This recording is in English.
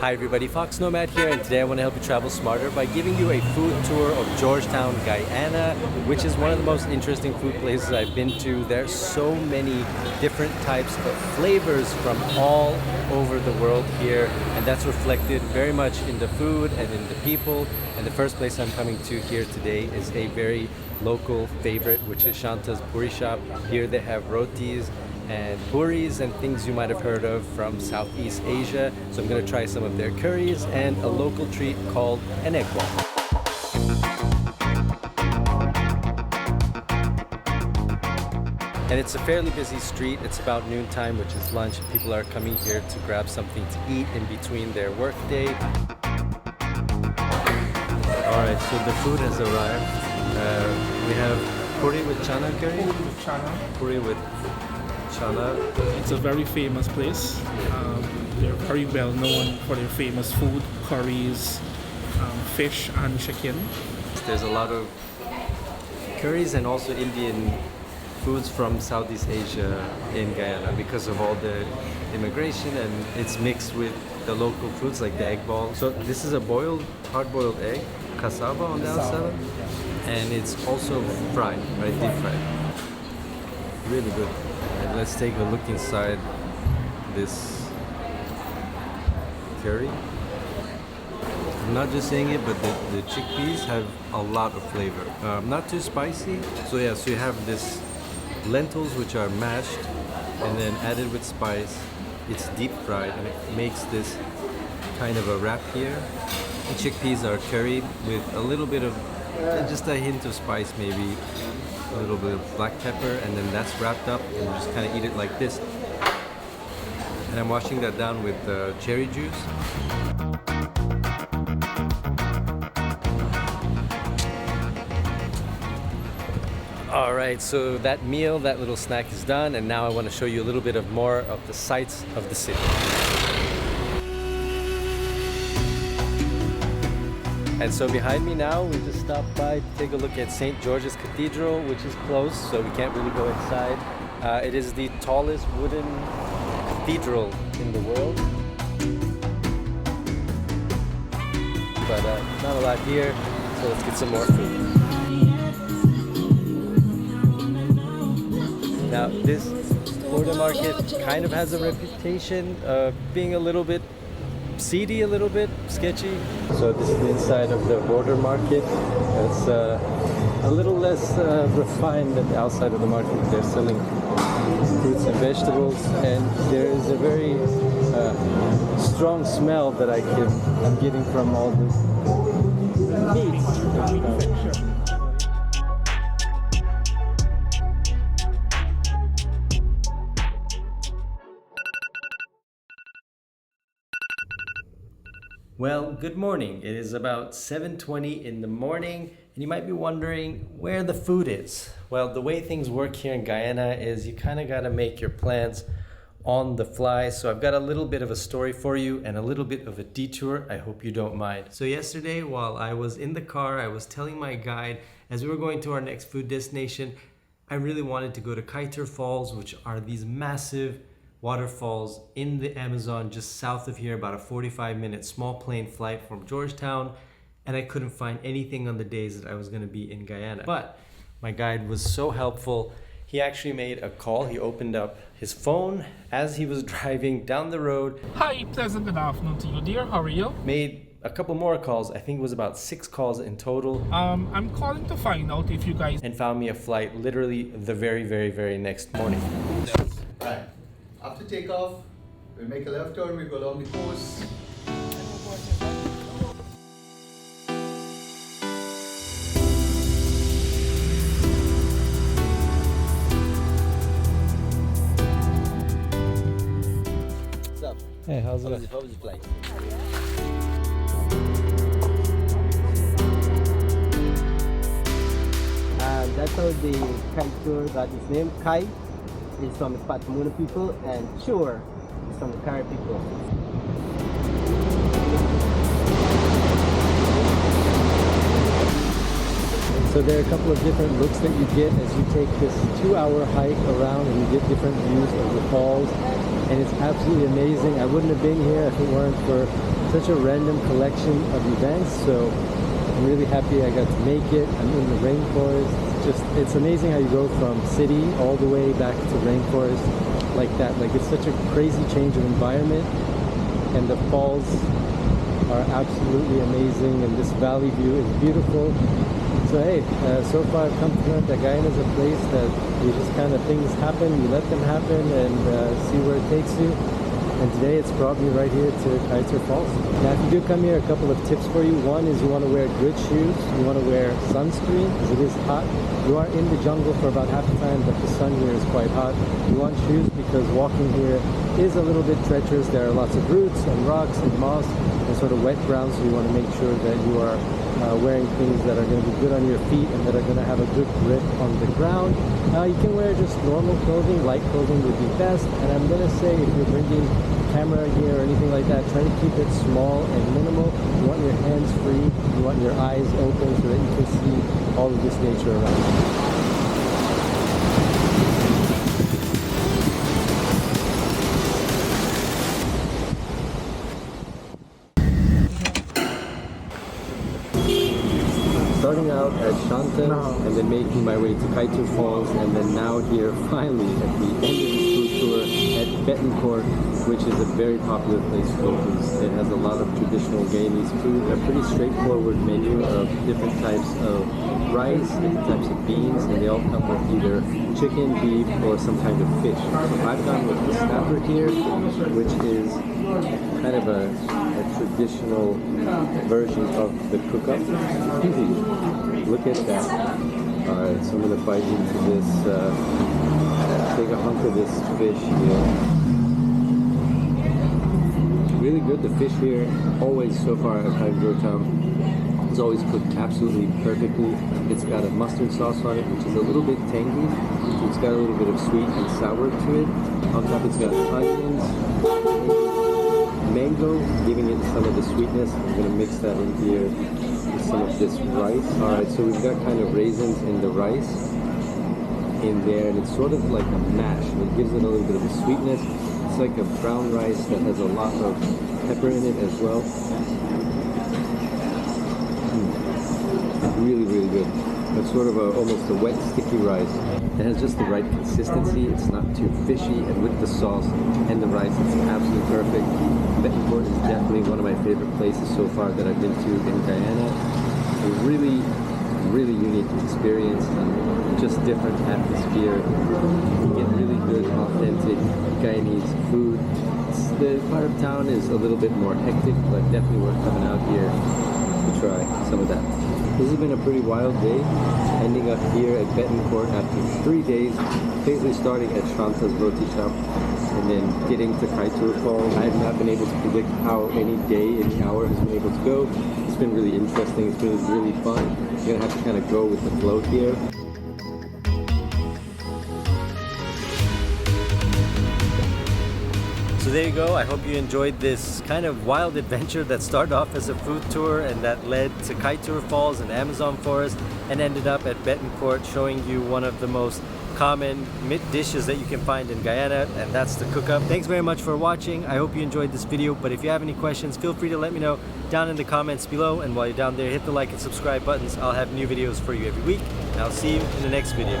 Hi everybody, foXnoMad here, and today I want to help you travel smarter by giving you a food tour of Georgetown, Guyana, which is one of the most interesting food places I've been to. There's so many different types of flavors from all over the world here, and that's reflected very much in the food and in the people. And the first place I'm coming to here today is a very local favorite, which is Shanta's puri shop. Here they have rotis and puris and things you might have heard of from Southeast Asia. So I'm going to try some of their curries and a local treat called an egg ball. And it's a fairly busy street. It's about noontime, which is lunch. People are coming here to grab something to eat in between their work day. Alright, so the food has arrived. We have puri with chana curry. Puri with chana. Puri with chana. It's a very famous place. They're very well known for their famous food, curries, fish and chicken. There's a lot of curries and also Indian foods from Southeast Asia in Guyana because of all the immigration, and it's mixed with the local foods like the egg ball. So this is a hard-boiled egg, cassava on the outside, and it's also fried, right? Deep fried. Really good. And let's take a look inside this curry. I'm not just saying it, but the chickpeas have a lot of flavor. Not too spicy. So yeah, so you have this lentils which are mashed and then added with spice. It's deep fried and it makes this kind of a wrap here. The chickpeas are curried with a little bit of, just a hint of spice, maybe a little bit of black pepper, and then that's wrapped up and you just kind of eat it like this. And I'm washing that down with cherry juice. Alright, so that meal, that little snack is done, and now I want to show you a little bit of more of the sights of the city. And so behind me now, we just stopped by to take a look at St. George's Cathedral, which is closed, so we can't really go inside. It is the tallest wooden cathedral in the world. But not a lot here, so let's get some more food. Now, this border market kind of has a reputation of being a little bit seedy, a little bit sketchy. So this is the inside of the border market. It's a little less refined than the outside of the market. They're selling fruits and vegetables, and there is a very strong smell that I'm getting from all this meat. Well, good morning. It is about 7:20 in the morning, and you might be wondering where the food is. Well, the way things work here in Guyana is you kind of got to make your plans on the fly. So I've got a little bit of a story for you and a little bit of a detour. I hope you don't mind. So yesterday, while I was in the car, I was telling my guide as we were going to our next food destination, I really wanted to go to Kaieteur Falls, which are these massive waterfalls in the Amazon just south of here, about a 45-minute small plane flight from Georgetown, and I couldn't find anything on the days that I was going to be in Guyana. But my guide was so helpful. He actually made a call. He opened up his phone as he was driving down the road. Hi, pleasant good afternoon to you, dear. How are you? Made a couple more calls. I think it was about 6 calls in total. I'm calling to find out if you guys... And found me a flight literally the very next morning. Right. After takeoff, we'll make a left turn, we go along the coast. What's up? Hey, how's How was the flight? That's how the Kaieteur got its name. Kai is from the Patmona people, and Ture is from the Kari people. So there are a couple of different looks that you get as you take this 2-hour hike around, and you get different views of the falls, and it's absolutely amazing. I wouldn't have been here if it weren't for such a random collection of events, so I'm really happy I got to make it. I'm in the rainforest. It's amazing how you go from city all the way back to rainforest like that. Like, it's such a crazy change of environment, and the falls are absolutely amazing, and this valley view is beautiful. So hey, so far I've come to learn that Guyana is a place that you just kind of, things happen, you let them happen, and see where it takes you. And today it's brought me right here to Kaieteur Falls. Now if you do come here, a couple of tips for you. One is you want to wear good shoes. You want to wear sunscreen because it is hot. You are in the jungle for about half the time, but the sun here is quite hot. You want shoes because walking here is a little bit treacherous. There are lots of roots and rocks and moss and sort of wet ground, so you want to make sure that you are wearing things that are going to be good on your feet and that are going to have a good grip on the ground. You can wear just normal clothing. Light clothing would be best, and I'm going to say if you're bringing camera gear or anything like that, try to keep it small and minimal. You want your hands free, you want your eyes open so that you can see all of this nature around you. Starting out at Shanta and then making my way to Kaieteur Falls, and then now here finally at the end of the food tour at Bettencourt, which is a very popular place for locals. It has a lot of traditional Guyanese food, a pretty straightforward menu of different types of rice, different types of beans, and they all come with either chicken, beef, or some kind of fish. So I've gone with the snapper here, which is kind of a traditional version of the cook-up. Look at that. Alright, so I'm going to bite into this, take a hunk of this fish here. Really good. The fish here, always so far I've had in Georgetown, it's always cooked absolutely perfectly. It's got a mustard sauce on it, which is a little bit tangy. It's got a little bit of sweet and sour to it. On top it's got onions, mango, giving it some of the sweetness. I'm going to mix that in here with some of this rice. Alright, so we've got kind of raisins in the rice in there, and it's sort of like a mash, and it gives it a little bit of a sweetness. It's like a brown rice that has a lot of pepper in it as well. Really, really good. It's sort of almost a wet, sticky rice. It has just the right consistency. It's not too fishy, and with the sauce and the rice, it's absolutely perfect. Bettencourt is definitely one of my favorite places so far that I've been to in Guyana. A really, really unique experience, and just different atmosphere. You get really good, authentic Guyanese food. The part of town is a little bit more hectic, but definitely worth coming out here to try some of that. This has been a pretty wild day, ending up here at Bettencourt after 3 days, basically starting at Shanta's roti shop and then getting to Kaieteur Falls. I have not been able to predict how any day, any hour has been able to go. It's been really interesting, it's been really fun. You're gonna have to kind of go with the flow here. So there you go. I hope you enjoyed this kind of wild adventure that started off as a food tour and that led to Kaieteur Falls and Amazon forest and ended up at Bettencourt, showing you one of the most common dishes that you can find in Guyana, and that's the cook-up. Thanks very much for watching. I hope you enjoyed this video, but if you have any questions, feel free to let me know down in the comments below, and while you're down there, hit the like and subscribe buttons. I'll have new videos for you every week, and I'll see you in the next video.